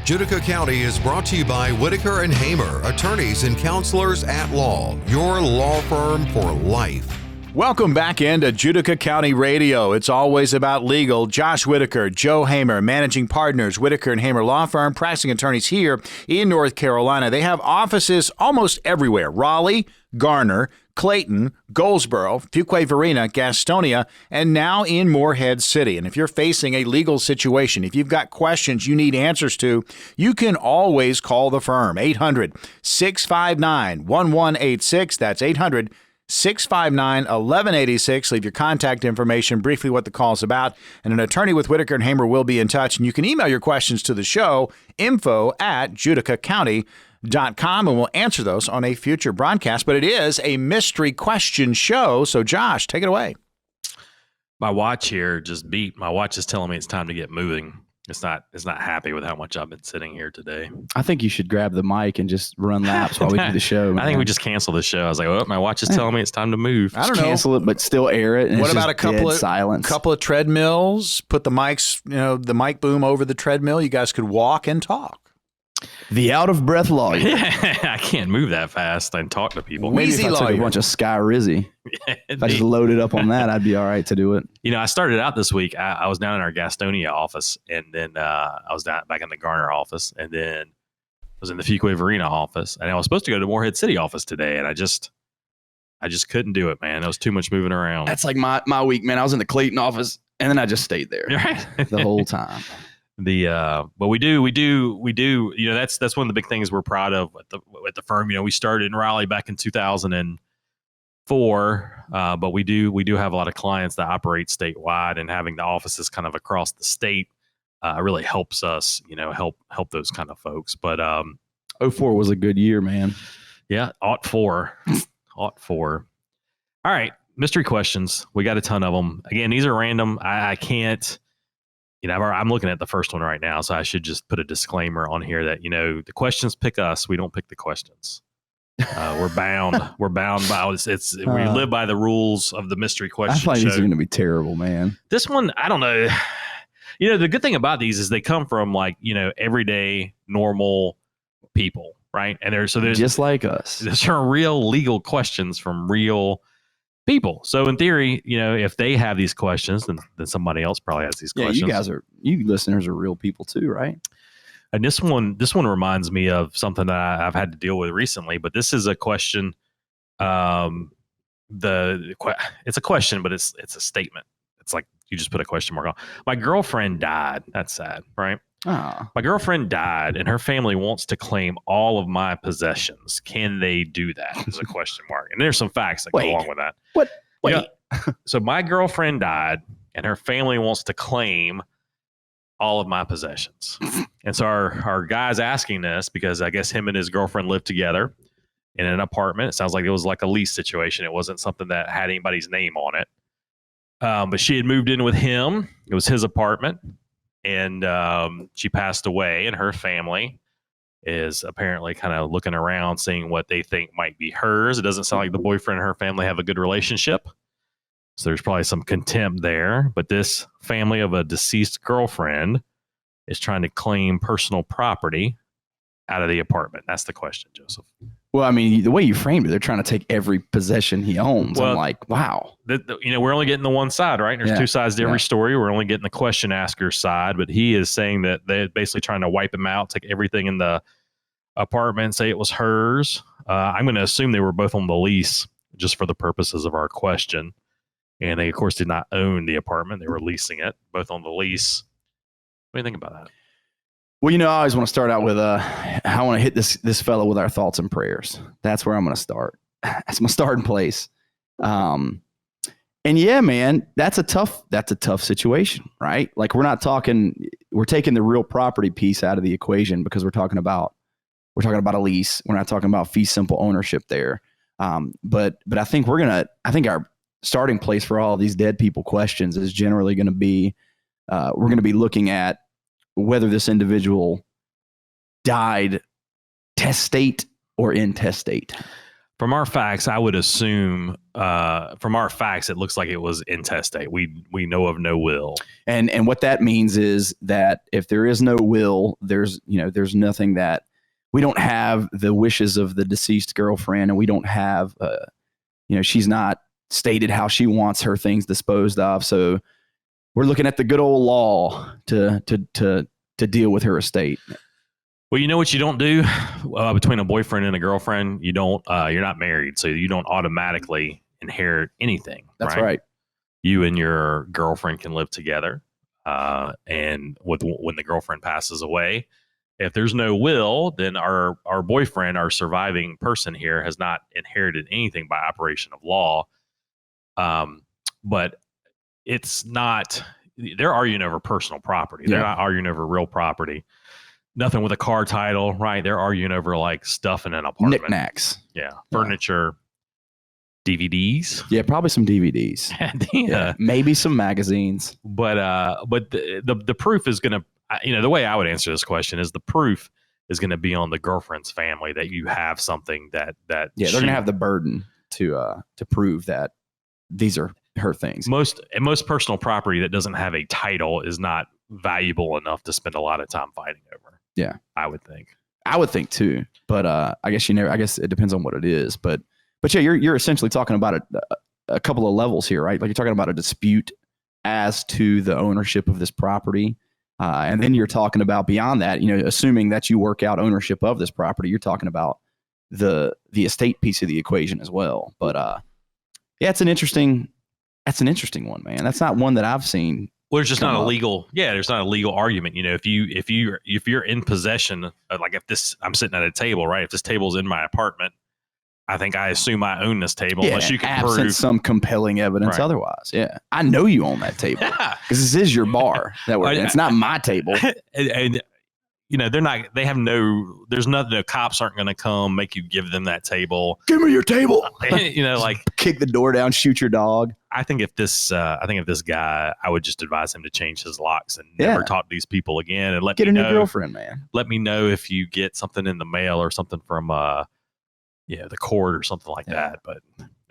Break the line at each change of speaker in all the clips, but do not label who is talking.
Judica County is brought to you by Whitaker and Hamer, attorneys and counselors at law, your law firm for life.
Welcome back into Judica County Radio. It's always about legal. Josh Whitaker, Joe Hamer, managing partners, Whitaker and Hamer Law Firm, practicing attorneys here in North Carolina. They have offices almost everywhere. Raleigh, Garner, Clayton, Goldsboro, Fuquay-Varina, Gastonia, and now in Morehead City. And if you're facing a legal situation, if you've got questions you need answers to, you can always call the firm. 800-659-1186. That's 800-659-1186. Leave your contact information, briefly what the call's about, and an attorney with Whitaker and Hamer will be in touch. And you can email your questions to the show, info@judicacounty.com, and we'll answer those on a future broadcast. But it is a mystery question show, so Josh, take it away.
My watch here just beat. My watch is telling me it's time to get moving. It's not happy with how much I've been sitting here today.
I think you should grab the mic and just run laps while we do the show.
I think we just cancel the show. I was like, oh, my watch is telling me it's time to move.
I don't know.
Cancel it, but still air it. And
what about a couple of treadmills? Put the mics, the mic boom over the treadmill. You guys could walk and talk.
The out-of-breath lawyer.
I can't move that fast and talk to people.
Maybe if I took a bunch of Sky Rizzy, if I just loaded up on that, I'd be all right to do it.
I started out this week. I was down in our Gastonia office, and then I was down back in the Garner office, and then I was in the Fuquay-Varina office, and I was supposed to go to Morehead City office today, and I just couldn't do it, man. There was too much moving around.
That's like my week, man. I was in the Clayton office, and then I just stayed there the whole time.
But we do, that's one of the big things we're proud of at the firm. We started in Raleigh back in 2004, but we do have a lot of clients that operate statewide, and having the offices kind of across the state really helps us, help those kind of folks. But
04 was a good year, man.
Yeah, 04. All right, mystery questions. We got a ton of them. Again, these are random. I can't. I'm looking at the first one right now, so I should just put a disclaimer on here that, the questions pick us. We don't pick the questions. We're bound. We're bound by we live by the rules of the mystery question show.
I thought these are going to be terrible, man.
This one, I don't know. The good thing about these is they come from everyday normal people, right? And there's
just like us.
There's real legal questions from real people. So in theory, if they have these questions, then somebody else probably has these questions.
You listeners are real people too, right?
And this one reminds me of something that I've had to deal with recently, but this is a question. It's a question, but it's a statement. It's like you just put a question mark on. My girlfriend died. That's sad, right?
Oh.
My girlfriend died, and her family wants to claim all of my possessions. Can they do that? Is a question mark. And there's some facts that go along with that.
What? Wait.
So my girlfriend died, and her family wants to claim all of my possessions. And so our guy's asking this because I guess him and his girlfriend lived together in an apartment. It sounds like it was like a lease situation. It wasn't something that had anybody's name on it. But she had moved in with him. It was his apartment. And she passed away, and her family is apparently kind of looking around, seeing what they think might be hers. It doesn't sound like the boyfriend and her family have a good relationship. So there's probably some contempt there. But this family of a deceased girlfriend is trying to claim personal property out of the apartment. That's the question, Joseph.
Well, I mean, the way you framed it, they're trying to take every possession he owns. Well, I'm like, wow.
We're only getting the one side, right? There's two sides to every story. We're only getting the question asker's side, but he is saying that they're basically trying to wipe him out, take everything in the apartment, say it was hers. I'm going to assume they were both on the lease just for the purposes of our question. And they, of course, did not own the apartment. They were leasing it, both on the lease. What do you think about that?
Well, I always want to start out with I want to hit this fellow with our thoughts and prayers. That's where I'm going to start. That's my starting place. And yeah, man, that's a tough situation, right? Like we're taking the real property piece out of the equation because we're talking about a lease. We're not talking about fee simple ownership there. But I think our starting place for all of these dead people questions is generally going to be, we're going to be looking at whether this individual died testate or intestate.
From our facts, I would assume. From our facts, it looks like it was intestate. We know of no will.
And what that means is that if there is no will, there's nothing that we don't have the wishes of the deceased girlfriend, and we don't have she's not stated how she wants her things disposed of. So we're looking at the good old law to deal with her estate.
Well, you know what you don't do between a boyfriend and a girlfriend? You don't. You're not married, so you don't automatically inherit anything.
That's right.
You and your girlfriend can live together, and when the girlfriend passes away, if there's no will, then our boyfriend, our surviving person here, has not inherited anything by operation of law. But it's not. They're arguing over personal property. They're not arguing over real property. Nothing with a car title, right? They're arguing over like stuff in an apartment.
Knickknacks.
Yeah. Furniture, DVDs.
Yeah, probably some DVDs.
Yeah.
Maybe some magazines.
But the proof is going to, the way I would answer this question is the proof is going to be on the girlfriend's family that you have something that they're going to
have the burden to prove that these are her things.
Most personal property that doesn't have a title is not valuable enough to spend a lot of time fighting over.
Yeah,
I would think.
I would think too, but I guess I guess it depends on what it is. But yeah, you're essentially talking about a couple of levels here, right? Like you're talking about a dispute as to the ownership of this property, and then you're talking about beyond that, assuming that you work out ownership of this property, you're talking about the estate piece of the equation as well. But yeah, that's an interesting one, man. That's not one that I've seen.
Well, there's just not a legal. Yeah, there's not a legal argument. If you're in possession, like I'm sitting at a table, right? If this table's in my apartment, I assume I own this table, unless you can prove
some compelling evidence otherwise. Yeah, I know you own that table because this is your bar. It's not my table.
And there's nothing. The cops aren't going to come make you give them that table.
Give me your table.
Like
kick the door down, shoot your dog.
I think if this guy, I would just advise him to change his locks and never talk to these people again, and
get a new girlfriend, man.
Let me know if you get something in the mail or something from the court or something like that. But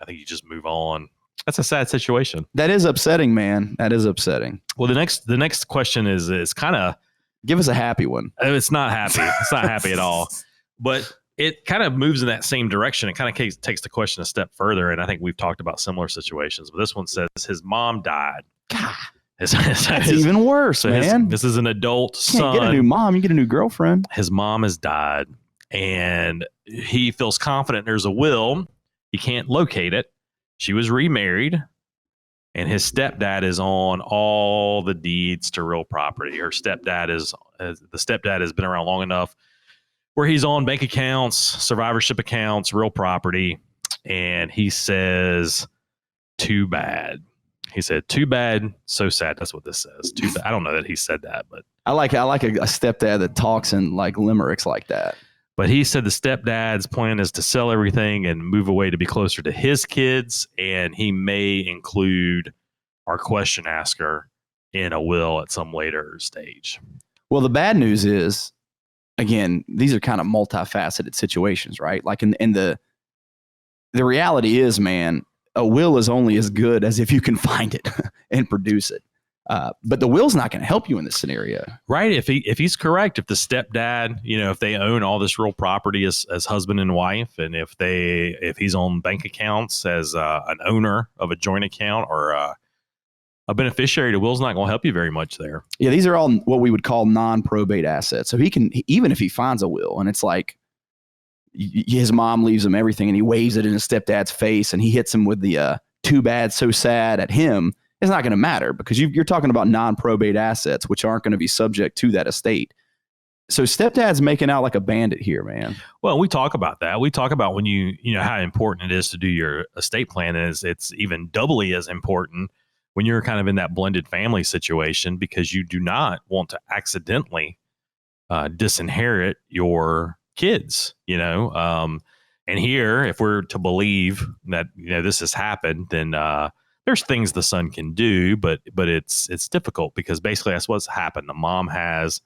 I think you just move on. That's a sad situation.
That is upsetting, man. That is upsetting.
Well, the next question is kind of.
Give us a happy one.
It's not happy. It's not happy at all. But it kind of moves in that same direction. It kind of takes the question a step further. And I think we've talked about similar situations. But this one says his mom died.
God, that's even worse, man.
This is an adult son.
You get a new mom. You get a new girlfriend.
His mom has died. And he feels confident there's a will. He can't locate it. She was remarried. And his stepdad is on all the deeds to real property. The stepdad has been around long enough where he's on bank accounts, survivorship accounts, real property. And he says, too bad. He said, too bad, so sad. That's what this says. Too bad. I don't know that he said that, but
I like a stepdad that talks in like limericks like that.
But he said the stepdad's plan is to sell everything and move away to be closer to his kids. And he may include our question asker in a will at some later stage.
Well, the bad news is, again, these are kind of multifaceted situations, right? Like in the reality is, man, a will is only as good as if you can find it and produce it. But the will's not going to help you in this scenario,
right? If he's correct, if the stepdad, if they own all this real property as husband and wife, and if he's on bank accounts as an owner of a joint account or a beneficiary, the will's not going to help you very much there.
Yeah, these are all what we would call non-probate assets. So he can, even if he finds a will, and it's like his mom leaves him everything, and he waves it in his stepdad's face, and he hits him with the too bad, so sad at him. It's not going to matter because you're talking about non-probate assets, which aren't going to be subject to that estate. So stepdad's making out like a bandit here, man.
Well, we talk about that. We talk about when you know how important it is to do your estate plan. It's even doubly as important when you're kind of in that blended family situation, because you do not want to accidentally disinherit your kids, And here, if we're to believe that this has happened, then there's things the son can do, but it's difficult because basically that's what's happened. The mom has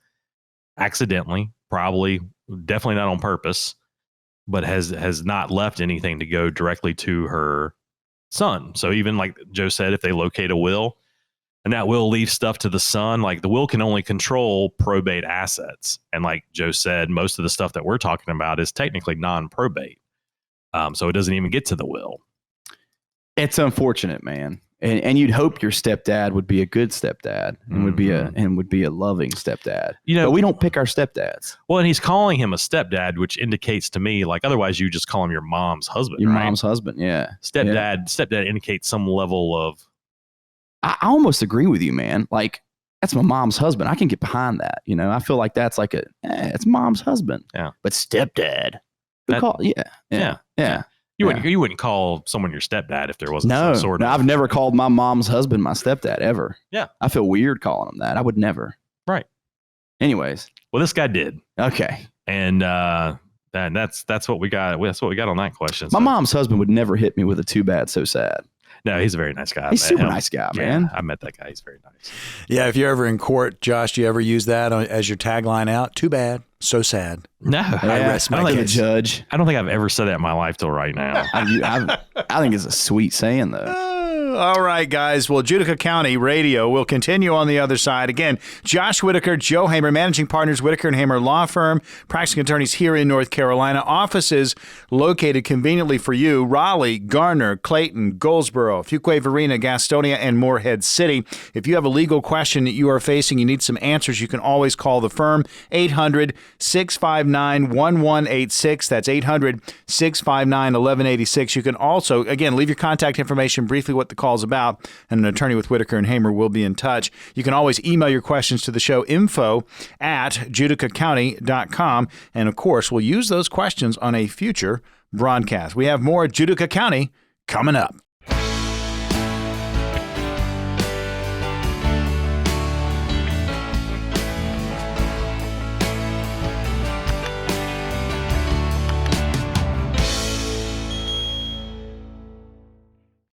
accidentally, definitely not on purpose, but has not left anything to go directly to her son. So even like Joe said, if they locate a will and that will leave stuff to the son, like the will can only control probate assets. And like Joe said, most of the stuff that we're talking about is technically non-probate. So it doesn't even get to the will. It's
unfortunate, man. And you'd hope your stepdad would be a good stepdad and would be a loving stepdad. But we don't pick our stepdads.
Well, and he's calling him a stepdad, which indicates to me, like, otherwise you just call him your mom's husband.
Your mom's husband, yeah.
Stepdad indicates some level of.
I almost agree with you, man. Like, that's my mom's husband. I can get behind that. I feel like that's like it's mom's husband.
Yeah.
But stepdad. Yeah.
You wouldn't call someone your stepdad if there wasn't some sort of.
No, I've never called my mom's husband my stepdad ever.
Yeah.
I feel weird calling him that. I would never.
Right.
Anyways.
Well, this guy did.
Okay.
And that's what we got. That's what we got on that question.
My mom's husband would never hit me with a too bad, so sad.
No, he's a very nice guy.
He's a super nice guy, man.
Yeah, I met that guy. He's very nice.
Yeah, if you're ever in court, Josh, do you ever use that as your tagline out? Too bad, so sad.
No,
I rest my case. Judge.
I don't think I've ever said that in my life till right now.
I think it's a sweet saying, though.
All right, guys. Well, Judica County Radio will continue on the other side. Again, Josh Whitaker, Joe Hamer, managing partners, Whitaker and Hamer Law Firm, practicing attorneys here in North Carolina. Offices located conveniently for you: Raleigh, Garner, Clayton, Goldsboro, Fuquay Varina, Gastonia, and Morehead City. If you have a legal question that you are facing, you need some answers, you can always call the firm, 800-659-1186. That's 800-659-1186. You can also, again, leave your contact information, briefly what the call's about, and an attorney with Whitaker and Hamer will be in touch. You can always email your questions to the show, info@judicacounty.com. And of course, we'll use those questions on a future broadcast. We have more Judica County coming up.